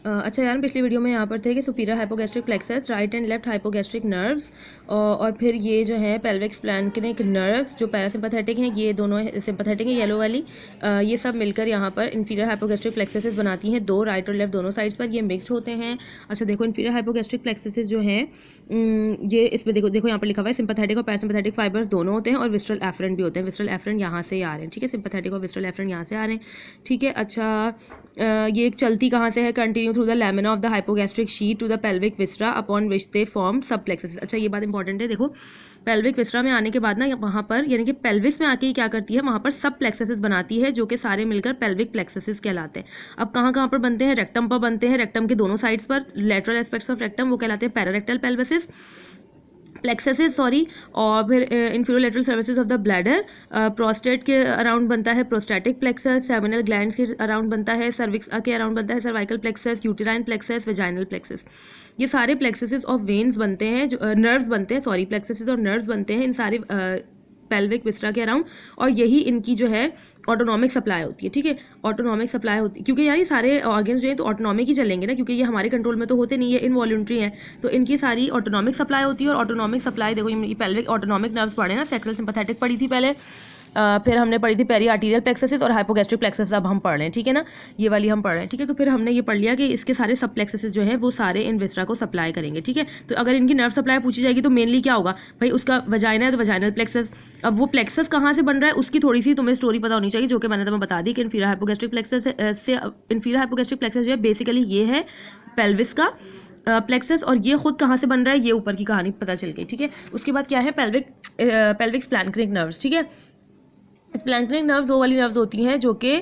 अच्छा यार, पिछली वीडियो में यहाँ पर थे कि superior hypogastric plexus, right and left hypogastric nerves, और फिर ये जो है पेल्विक स्प्लैंक्निक नर्व्स जो पैरासिम्पैथेटिक हैं, ये दोनों सिंपैथेटिक हैं येलो वाली, ये सब मिलकर यहाँ पर इंफीरियर हाइपोगैस्ट्रिक प्लेक्ससेस बनाती हैं, दो राइट और लेफ्ट दोनों साइड्स पर ये मिक्सड होते हैं। अच्छा देखो, इंफीरियर हाइपोगैस्ट्रिक प्लेक्ससेस जो हैं ये इसमें देखो यहाँ पर लिखा हुआ है सिंपैथेटिक और पैरासिम्पैथेटिक फाइबर्स दोनों होते हैं और विस्ट्रल एफरेंट भी होते हैं। विस्ट्रल एफरेंट यहाँ से आ रहे हैं, ठीक है, सिंपैथेटिक और विस्ट्रल एफरेंट यहाँ से आ रहे हैं, ठीक है। अच्छा ये एक चलती कहाँ से है, continue through the lamina of the hypogastric sheet to the pelvic viscera upon which they form sub plexus. अच्छा ये बात इंपॉर्टेंट है, देखो पेल्विक विस्ट्रा में आने के बाद ना वहाँ पर यानी कि पेल्विस में आके ही क्या करती है, वहाँ पर सब प्लेक्ससेस बनाती है जो कि सारे मिलकर पेल्विक प्लेक्ससेस कहलाते हैं। अब कहाँ कहाँ पर बनते हैं, रेक्टम पर बनते हैं, रेक्टम के दोनों साइड्स पर, लेटरल एस्पेक्ट्स ऑफ रेक्टम वो कहलाते हैं पैरारेक्टल पेल्विसेस प्लेक्ससेस सॉरी, और फिर inferior lateral services of the bladder, prostate के अराउंड बनता है प्रोस्टैटिक प्लेक्सस, सेमिनल ग्लैंड्स के अराउंड बनता है सर्विक्स के अराउंड बनता है cervical plexus, uterine plexus, vaginal plexus. ये सारे प्लेक्ससेस ऑफ वेन्स बनते हैं, जो नर्व्स बनते हैं, सॉरी प्लेक्ससेस और नर्व्स बनते हैं इन सारे पेल्विक विस्ट्रा के अराउंड, और यही इनकी जो है ऑटोनॉमिक सप्लाई होती है, ठीक है, ऑटोनॉमिक सप्लाई होती है, क्योंकि यार ये सारे ऑर्गन्स जो हैं तो ऑटोनॉमिक ही चलेंगे ना, क्योंकि ये हमारे कंट्रोल में तो होते नहीं है, इनवॉल्यूंट्री हैं, तो इनकी सारी ऑटोनॉमिक सप्लाई होती है। और ऑटोनॉमिक सप्लाई देखो, ये पेल्विक ऑटोनॉमिक नर्व्स पढ़े ना, सैक्रल सिंपैथेटिक पढ़ी थी पहले, फिर हमने पढ़ी थी पेरी आर्टीरियल प्लेक्ससेस और हाइपोगैस्ट्रिक प्लेक्सस, अब हम पढ़ रहे हैं, ठीक है ना, ये वाली हम पढ़ रहे हैं, ठीक है। तो फिर हमने ये पढ़ लिया कि इसके सारे सब प्लेक्ससेस जो हैं वो सारे इन विस्ट्रा को सप्लाई करेंगे, ठीक है। तो अगर इनकी नर्व सप्लाई पूछी जाएगी तो मेनली क्या होगा भाई, उसका वजाइना है तो वजाइनल प्लेक्सस। अब वो प्लेक्सस कहाँ से बन रहा है उसकी थोड़ी सी तुम्हें स्टोरी पता होनी चाहिए, जो कि मैंने तुम्हें बता दी कि इंफीरियर हाइपोगैस्ट्रिक प्लेक्सस से इंफीरियर हाइपोगैस्ट्रिक प्लेक्सस जो है बेसिकली ये है पेल्विस का प्लेक्सस, और ये खुद कहाँ से बन रहा है ये ऊपर की कहानी पता चल गई, ठीक है। उसके बाद क्या है, पेल्विक स्प्लैंक्निक नर्व्स, ठीक है। स्प्लैंक्निक नर्व्स वो वाली नर्व्स होती हैं जो कि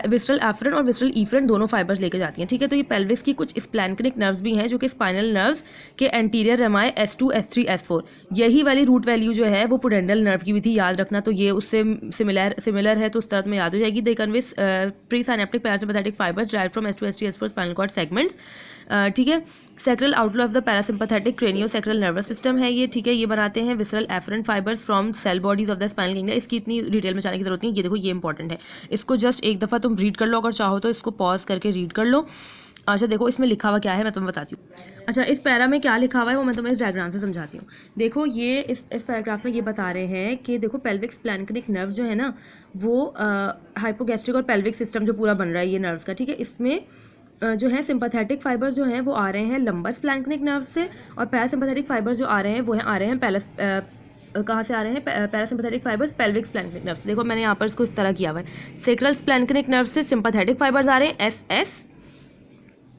विस्ट्रल एफरेंट और विस्ट्रल इफरेंट दोनों फाइबर्स लेकर जाती हैं, ठीक है। तो ये पेल्विस की कुछ स्प्लैंक्निक नर्व्स भी हैं जो कि स्पाइनल नर्व्स के एंटीरियर रेमाई S2 S3 S4, यही वाली रूट वैल्यू जो है वो पुडेंडल नर्व की भी थी, याद रखना, तो ये उससे सिमिलर है, तो उस तरह में याद हो जाएगी। They conveys presynaptic parasympathetic fibres derived from S2 S3 S4 spinal cord segments, ठीक है। Sacral outflow of the parasympathetic craniosacral nervous system है ये, ठीक है। ये बनाते हैं visceral efferent fibres from cell bodies of the spinal ganglia. इसकी इतनी डिटेल में जाने की जरूरत नहीं है, ये देखो ये इंपॉर्टेंट है, इसको जस्ट एक दफ़ा तुम रीड कर लो, अगर चाहो तो इसको पॉज करके रीड कर लो। अच्छा देखो इसमें लिखा हुआ क्या है मैं तुम्हें बताती हूँ। अच्छा इस पैरा में क्या लिखा हुआ है वो मैं तुम्हें इस डायग्राम से समझाती हूँ। देखो ये इस पैराग्राफ में ये बता रहे हैं कि देखो पेल्विक स्प्लैंक्निक नर्व जो है ना वो हाइपोगैस्ट्रिक और पेल्विक सिस्टम जो पूरा बन रहा है ये नर्व्स का, ठीक है। इसमें जो है सिंपैथेटिक फाइबर्स जो हैं वो आ रहे हैं लंबर स्प्लैंक्निक नर्व से, और पैरासिम्पैथेटिक फाइबर्स जो आ रहे हैं वो आ रहे हैं कहाँ से आ रहे हैं, पैरासिम्पैथेटिक फाइबर्स पेल्विक स्प्लैंक्निक नर्व से। देखो मैंने यहाँ पर इसको इस तरह किया हुआ है, सेक्रल स्प्लैंक्निक नर्व से सिंपैथेटिक फाइबर्स आ रहे हैं SS,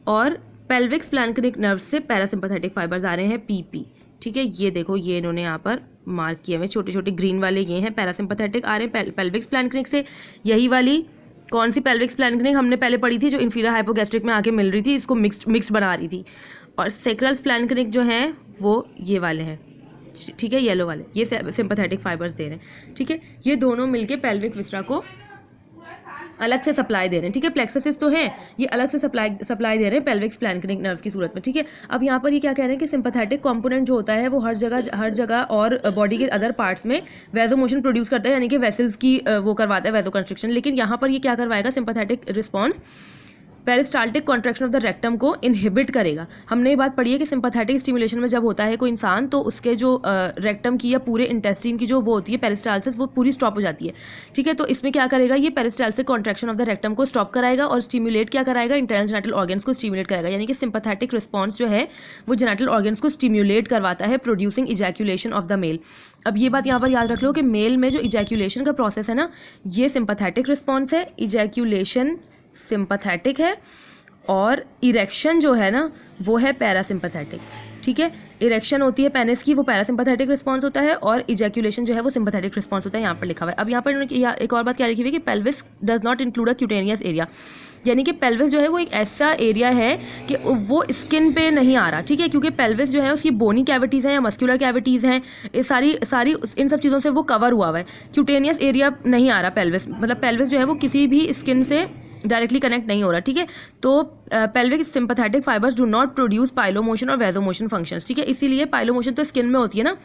और पेल्विक स्प्लैंक्निक नर्व से पैरासिम्पैथेटिक फाइबर्स आ रहे हैं PP, ठीक है। ये देखो ये इन्होंने यहाँ पर मार्क किए हुए छोटे छोटे ग्रीन वाले, ये हैं पैरासिम्पैथेटिक आ रहे हैं पेल्विक स्प्लैंक्निक से। यही वाली कौन सी पेल्विक स्प्लैंक्निक हमने पहले पढ़ी थी जो इंफीरियर हाइपोगैस्ट्रिक में आके मिल रही थी, इसको मिक्स बना रही थी, और सेक्रल स्प्लैंक्निक जो हैं वो ये वाले हैं, ठीक है, येलो वाले, ये सिंपैथेटिक फाइबर्स दे रहे हैं, ठीक है। ये दोनों मिलके पेल्विक विस्ट्रा को अलग से सप्लाई दे रहे हैं, ठीक है। प्लेक्ससेस तो हैं, ये अलग से सप्लाई दे रहे हैं पेल्विक स्प्लैंक्निक नर्व्स की सूरत में, ठीक है। अब यहाँ पर ये क्या कह रहे हैं कि सिंपैथेटिक कंपोनेंट जो होता है वो हर जगह और बॉडी के अदर पार्ट्स में वैजो मोशन प्रोड्यूस करता है, यानी कि वेसल्स की वो करवाता है वैजो कंस्ट्रिक्शन, लेकिन यहाँ पर ये क्या करवाएगा, sympathetic response peristaltic contraction of the rectum को इनहिबिट करेगा। हमने ये बात पढ़ी है कि सिंपैथेटिक स्टिमुलेशन में जब होता है कोई इंसान तो उसके जो रेक्टम की या पूरे इंटेस्टाइन की जो वो होती है पेरिस्टाल्सिस वो पूरी स्टॉप हो जाती है, ठीक है। तो इसमें क्या करेगा, ये peristaltic contraction of the rectum को स्टॉप कराएगा और स्टिमुलेट क्या कराएगा, इंटरनल जेनिटल ऑर्गन्स को स्टिमुलेट कराएगा, यानी कि सिंपैथेटिक रिस्पॉन्स जो है वो जेनिटल ऑर्गन्स को स्टिमुलेट करवाता है, producing ejaculation of the male. अब ये बात यहाँ पर याद रख लो कि मेल में जो इजैक्यूलेशन का प्रोसेस है ना ये सिंपैथेटिक रिस्पॉन्स है, इजैक्यूलेशन सिंपैथेटिक है, और इरेक्शन जो है ना वो है पैरासिम्पैथेटिक, ठीक है। इरेक्शन होती है पेनिस की, वो पैरासिम्पैथेटिक रिस्पॉन्स होता है, और इजैक्यूलेशन जो है वो सिंपैथेटिक रिस्पॉन्स होता है, यहाँ पर लिखा हुआ है। अब यहाँ पर एक और बात क्या लिखी हुई है कि pelvis does not include a cutaneous area, यानी कि पेल्विस जो है वो एक ऐसा एरिया है कि वो स्किन पे नहीं आ रहा, ठीक है, क्योंकि पेल्विस जो है उसकी बोनी कैविटीज़ हैं या मस्कुलर कैविटीज़ हैं, ये सारी इन सब चीज़ों से वो कवर हुआ हुआ है। क्यूटेनियस एरिया नहीं आ रहा पेल्विस, मतलब पेल्विस जो है वो किसी भी स्किन से डायरेक्टली कनेक्ट नहीं हो रहा, ठीक है। तो pelvic sympathetic fibres do not produce pilomotion और वैजोमोशन फंक्शंस, ठीक है। इसीलिए पाइलोमोशन तो स्किन में होती है ना,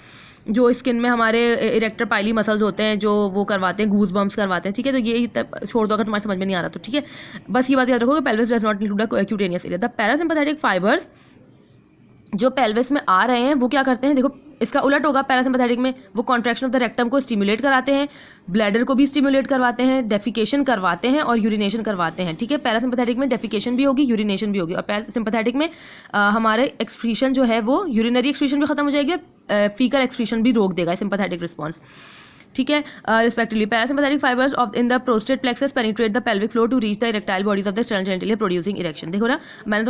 जो स्किन में हमारे इरेक्टर पाइली मसल्स होते हैं जो वो करवाते हैं, गूज बम्प्स करवाते हैं, ठीक है। तो ये छोड़ दो अगर तुम्हारे समझ में नहीं आ रहा तो, ठीक है। बस ये बात याद रखो कि pelvis does not include the cutaneous area. The parasympathetic fibres जो पेल्विस में आ रहे हैं वो क्या करते हैं, देखो इसका उलट होगा पैरासिम्पैथेटिक में, वो कॉन्ट्रैक्शन ऑफ द रेक्टम को स्टिमुलेट कराते हैं, ब्लैडर को भी स्टिमुलेट करवाते हैं, डेफिकेशन करवाते हैं और यूरिनेशन करवाते हैं, ठीक है। पैरासिम्पैथेटिक में डेफिकेशन भी होगी, यूरिनेशन भी होगी, और पैरासिम्पैथेटिक में हमारे एक्सक्रीशन जो है वो यूरिनरी एक्सक्रीशन भी खत्म हो जाएगी और फीकल एक्सक्रीशन भी रोक देगा सिम्पैथेटिक रिस्पॉन्स, ठीक है। Respectively parasympathetic fibres of in the prostate plexus penetrate the pelvic floor to reach the erectile bodies of the external genital producing erection. देखो ना, मैंने तो